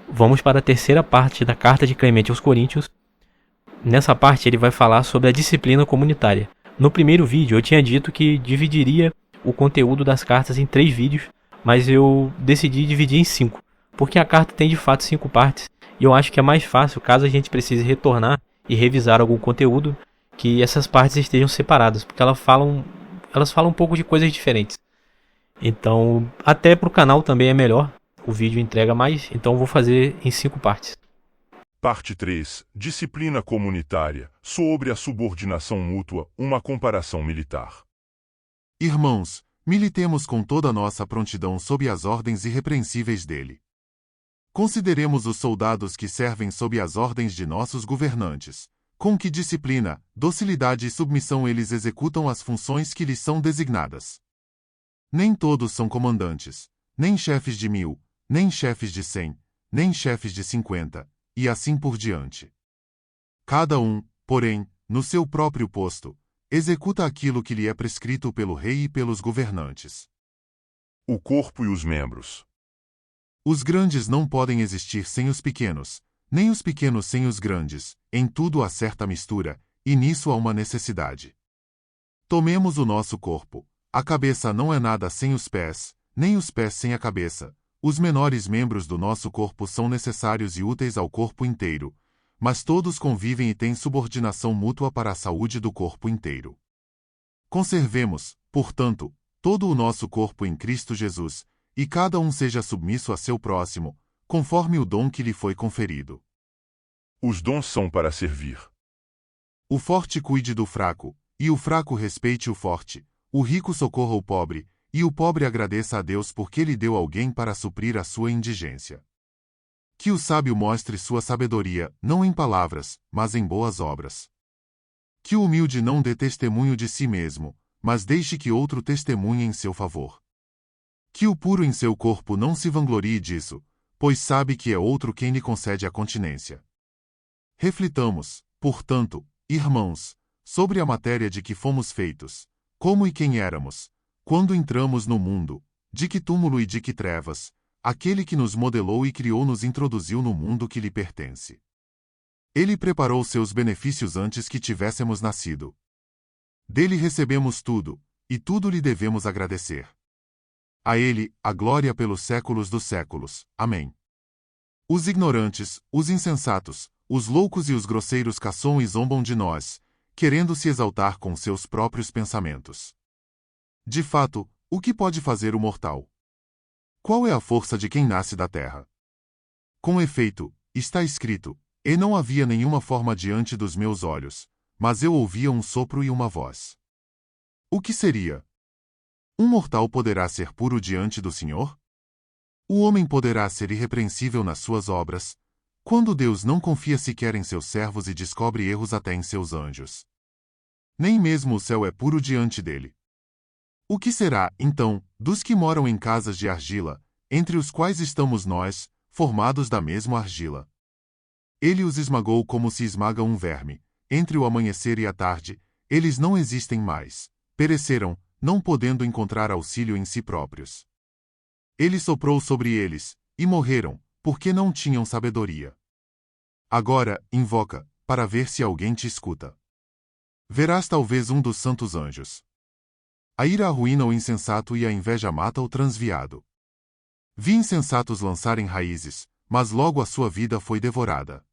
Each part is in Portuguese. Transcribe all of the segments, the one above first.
vamos para a terceira parte da carta de Clemente aos Coríntios. Nessa parte ele vai falar sobre a disciplina comunitária. No primeiro vídeo eu tinha dito que dividiria o conteúdo das cartas em 3 vídeos, mas eu decidi dividir em 5, porque a carta tem de fato 5 partes, e eu acho que é mais fácil, caso a gente precise retornar e revisar algum conteúdo, que essas partes estejam separadas, porque elas falam um pouco de coisas diferentes. Então, até para o canal também é melhor, o vídeo entrega mais, então eu vou fazer em 5 partes. Parte 3. Disciplina comunitária. Sobre a subordinação mútua, uma comparação militar. Irmãos, militemos com toda a nossa prontidão sob as ordens irrepreensíveis dele. Consideremos os soldados que servem sob as ordens de nossos governantes. Com que disciplina, docilidade e submissão eles executam as funções que lhes são designadas. Nem todos são comandantes, nem chefes de 1000, nem chefes de 100, nem chefes de 50, e assim por diante. Cada um, porém, no seu próprio posto, executa aquilo que lhe é prescrito pelo rei e pelos governantes. O corpo e os membros. Os grandes não podem existir sem os pequenos, nem os pequenos sem os grandes, em tudo há certa mistura, e nisso há uma necessidade. Tomemos o nosso corpo. A cabeça não é nada sem os pés, nem os pés sem a cabeça. Os menores membros do nosso corpo são necessários e úteis ao corpo inteiro, mas todos convivem e têm subordinação mútua para a saúde do corpo inteiro. Conservemos, portanto, todo o nosso corpo em Cristo Jesus, e cada um seja submisso a seu próximo, conforme o dom que lhe foi conferido. Os dons são para servir. O forte cuide do fraco, e o fraco respeite o forte, o rico socorra o pobre, e o pobre agradeça a Deus porque lhe deu alguém para suprir a sua indigência. Que o sábio mostre sua sabedoria, não em palavras, mas em boas obras. Que o humilde não dê testemunho de si mesmo, mas deixe que outro testemunhe em seu favor. Que o puro em seu corpo não se vanglorie disso, pois sabe que é outro quem lhe concede a continência. Reflitamos, portanto, irmãos, sobre a matéria de que fomos feitos, como e quem éramos, quando entramos no mundo, de que túmulo e de que trevas, aquele que nos modelou e criou nos introduziu no mundo que lhe pertence. Ele preparou seus benefícios antes que tivéssemos nascido. Dele recebemos tudo, e tudo lhe devemos agradecer. A ele, a glória pelos séculos dos séculos. Amém. Os ignorantes, os insensatos, os loucos e os grosseiros caçoam e zombam de nós, querendo se exaltar com seus próprios pensamentos. De fato, o que pode fazer o mortal? Qual é a força de quem nasce da terra? Com efeito, está escrito, e não havia nenhuma forma diante dos meus olhos, mas eu ouvia um sopro e uma voz. O que seria? Um mortal poderá ser puro diante do Senhor? O homem poderá ser irrepreensível nas suas obras, quando Deus não confia sequer em seus servos e descobre erros até em seus anjos. Nem mesmo o céu é puro diante dele. O que será, então, dos que moram em casas de argila, entre os quais estamos nós, formados da mesma argila? Ele os esmagou como se esmaga um verme. Entre o amanhecer e a tarde, eles não existem mais. Pereceram, não podendo encontrar auxílio em si próprios. Ele soprou sobre eles, e morreram, porque não tinham sabedoria. Agora, invoca, para ver se alguém te escuta. Verás talvez um dos santos anjos. A ira arruína o insensato e a inveja mata o transviado. Vi insensatos lançarem raízes, mas logo a sua vida foi devorada.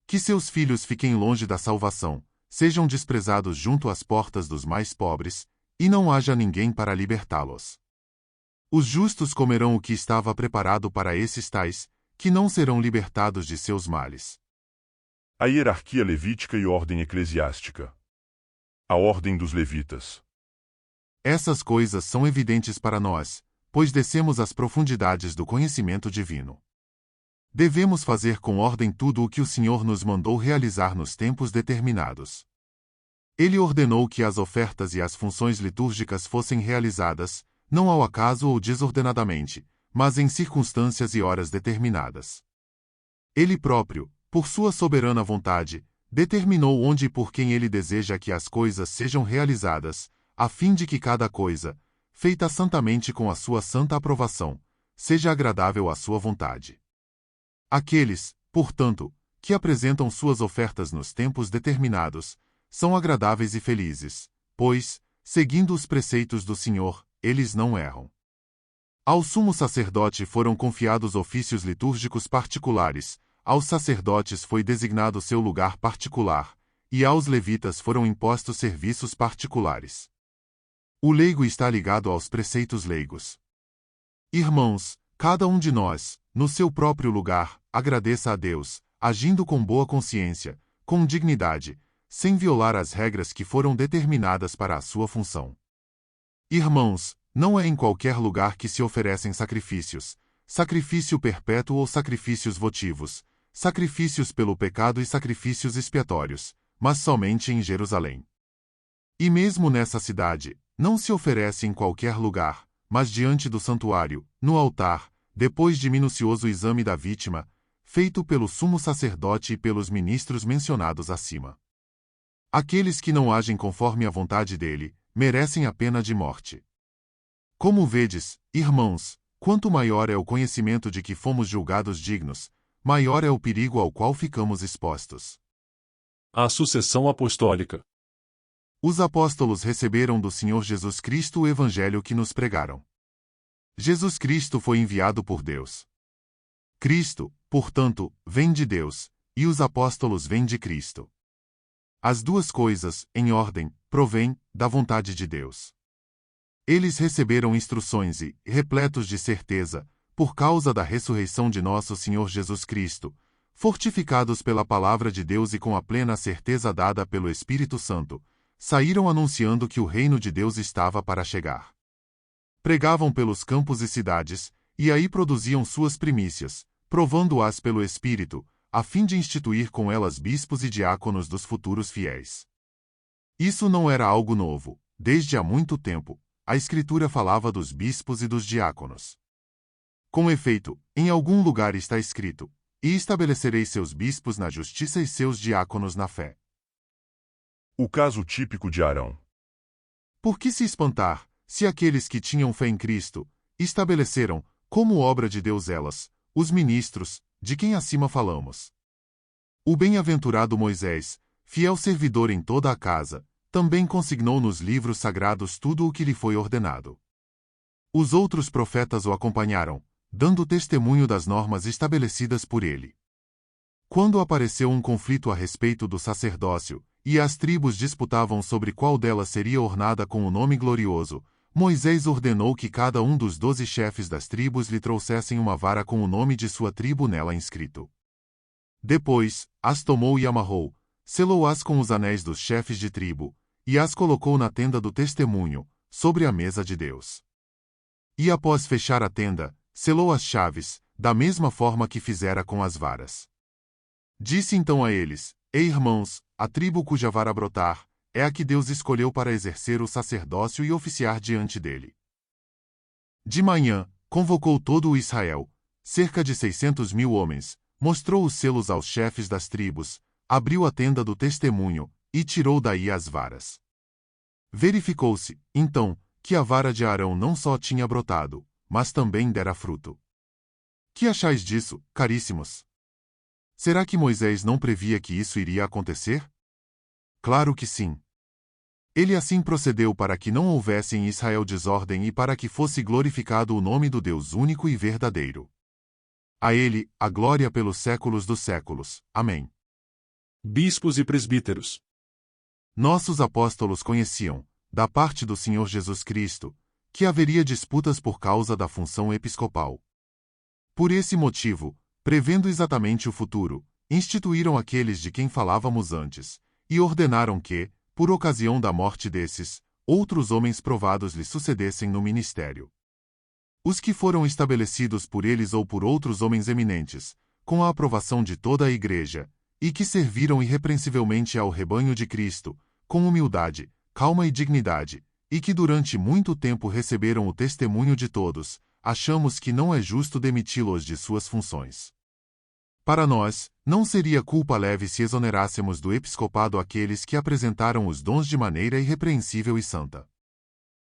Que seus filhos fiquem longe da salvação, sejam desprezados junto às portas dos mais pobres, e não haja ninguém para libertá-los. Os justos comerão o que estava preparado para esses tais, que não serão libertados de seus males. A hierarquia levítica e ordem eclesiástica. A ordem dos levitas. Essas coisas são evidentes para nós, pois descemos às profundidades do conhecimento divino. Devemos fazer com ordem tudo o que o Senhor nos mandou realizar nos tempos determinados. Ele ordenou que as ofertas e as funções litúrgicas fossem realizadas, não ao acaso ou desordenadamente, mas em circunstâncias e horas determinadas. Ele próprio, por sua soberana vontade, determinou onde e por quem ele deseja que as coisas sejam realizadas, a fim de que cada coisa, feita santamente com a sua santa aprovação, seja agradável à sua vontade. Aqueles, portanto, que apresentam suas ofertas nos tempos determinados, são agradáveis e felizes, pois, seguindo os preceitos do Senhor, eles não erram. Ao sumo sacerdote foram confiados ofícios litúrgicos particulares, aos sacerdotes foi designado seu lugar particular, e aos levitas foram impostos serviços particulares. O leigo está ligado aos preceitos leigos. Irmãos, cada um de nós, no seu próprio lugar, agradeça a Deus, agindo com boa consciência, com dignidade, sem violar as regras que foram determinadas para a sua função. Irmãos, não é em qualquer lugar que se oferecem sacrifícios, sacrifício perpétuo ou sacrifícios votivos, sacrifícios pelo pecado e sacrifícios expiatórios, mas somente em Jerusalém. E mesmo nessa cidade, não se oferece em qualquer lugar, mas diante do santuário, no altar, depois de minucioso exame da vítima, feito pelo sumo sacerdote e pelos ministros mencionados acima. Aqueles que não agem conforme a vontade dele, merecem a pena de morte. Como vedes, irmãos, quanto maior é o conhecimento de que fomos julgados dignos, maior é o perigo ao qual ficamos expostos. A sucessão apostólica. Os apóstolos receberam do Senhor Jesus Cristo o evangelho que nos pregaram. Jesus Cristo foi enviado por Deus. Cristo, portanto, vem de Deus, e os apóstolos vêm de Cristo. As duas coisas, em ordem, provêm da vontade de Deus. Eles receberam instruções e, repletos de certeza, por causa da ressurreição de nosso Senhor Jesus Cristo, fortificados pela palavra de Deus e com a plena certeza dada pelo Espírito Santo, saíram anunciando que o reino de Deus estava para chegar. Pregavam pelos campos e cidades, e aí produziam suas primícias, provando-as pelo Espírito, a fim de instituir com elas bispos e diáconos dos futuros fiéis. Isso não era algo novo, desde há muito tempo, a Escritura falava dos bispos e dos diáconos. Com efeito, em algum lugar está escrito: e estabelecerei seus bispos na justiça e seus diáconos na fé. O caso típico de Arão. Por que se espantar, se aqueles que tinham fé em Cristo estabeleceram, como obra de Deus elas, os ministros, de quem acima falamos? O bem-aventurado Moisés, fiel servidor em toda a casa, também consignou nos livros sagrados tudo o que lhe foi ordenado. Os outros profetas o acompanharam, dando testemunho das normas estabelecidas por ele. Quando apareceu um conflito a respeito do sacerdócio, e as tribos disputavam sobre qual delas seria ornada com o nome glorioso, Moisés ordenou que cada um dos 12 chefes das tribos lhe trouxessem uma vara com o nome de sua tribo nela inscrito. Depois, as tomou e amarrou, selou-as com os anéis dos chefes de tribo, e as colocou na tenda do testemunho, sobre a mesa de Deus. E após fechar a tenda, selou as chaves, da mesma forma que fizera com as varas. Disse então a eles: Ei, irmãos, a tribo cuja vara brotar, é a que Deus escolheu para exercer o sacerdócio e oficiar diante dele. De manhã, convocou todo o Israel, cerca de 600.000 homens, mostrou os selos aos chefes das tribos, abriu a tenda do testemunho, e tirou daí as varas. Verificou-se, então, que a vara de Arão não só tinha brotado, mas também dera fruto. Que achais disso, caríssimos? Será que Moisés não previa que isso iria acontecer? Claro que sim. Ele assim procedeu para que não houvesse em Israel desordem e para que fosse glorificado o nome do Deus único e verdadeiro. A ele, a glória pelos séculos dos séculos. Amém. Bispos e presbíteros. Nossos apóstolos conheciam, da parte do Senhor Jesus Cristo, que haveria disputas por causa da função episcopal. Por esse motivo, prevendo exatamente o futuro, instituíram aqueles de quem falávamos antes, e ordenaram que, por ocasião da morte desses, outros homens provados lhe sucedessem no ministério. Os que foram estabelecidos por eles ou por outros homens eminentes, com a aprovação de toda a Igreja, e que serviram irrepreensivelmente ao rebanho de Cristo, com humildade, calma e dignidade, e que durante muito tempo receberam o testemunho de todos, achamos que não é justo demiti-los de suas funções. Para nós, não seria culpa leve se exonerássemos do episcopado aqueles que apresentaram os dons de maneira irrepreensível e santa.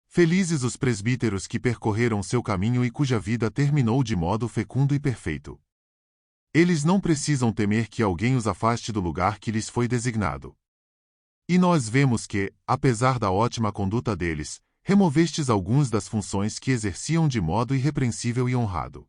Felizes os presbíteros que percorreram seu caminho e cuja vida terminou de modo fecundo e perfeito. Eles não precisam temer que alguém os afaste do lugar que lhes foi designado. E nós vemos que, apesar da ótima conduta deles, removestes alguns das funções que exerciam de modo irrepreensível e honrado.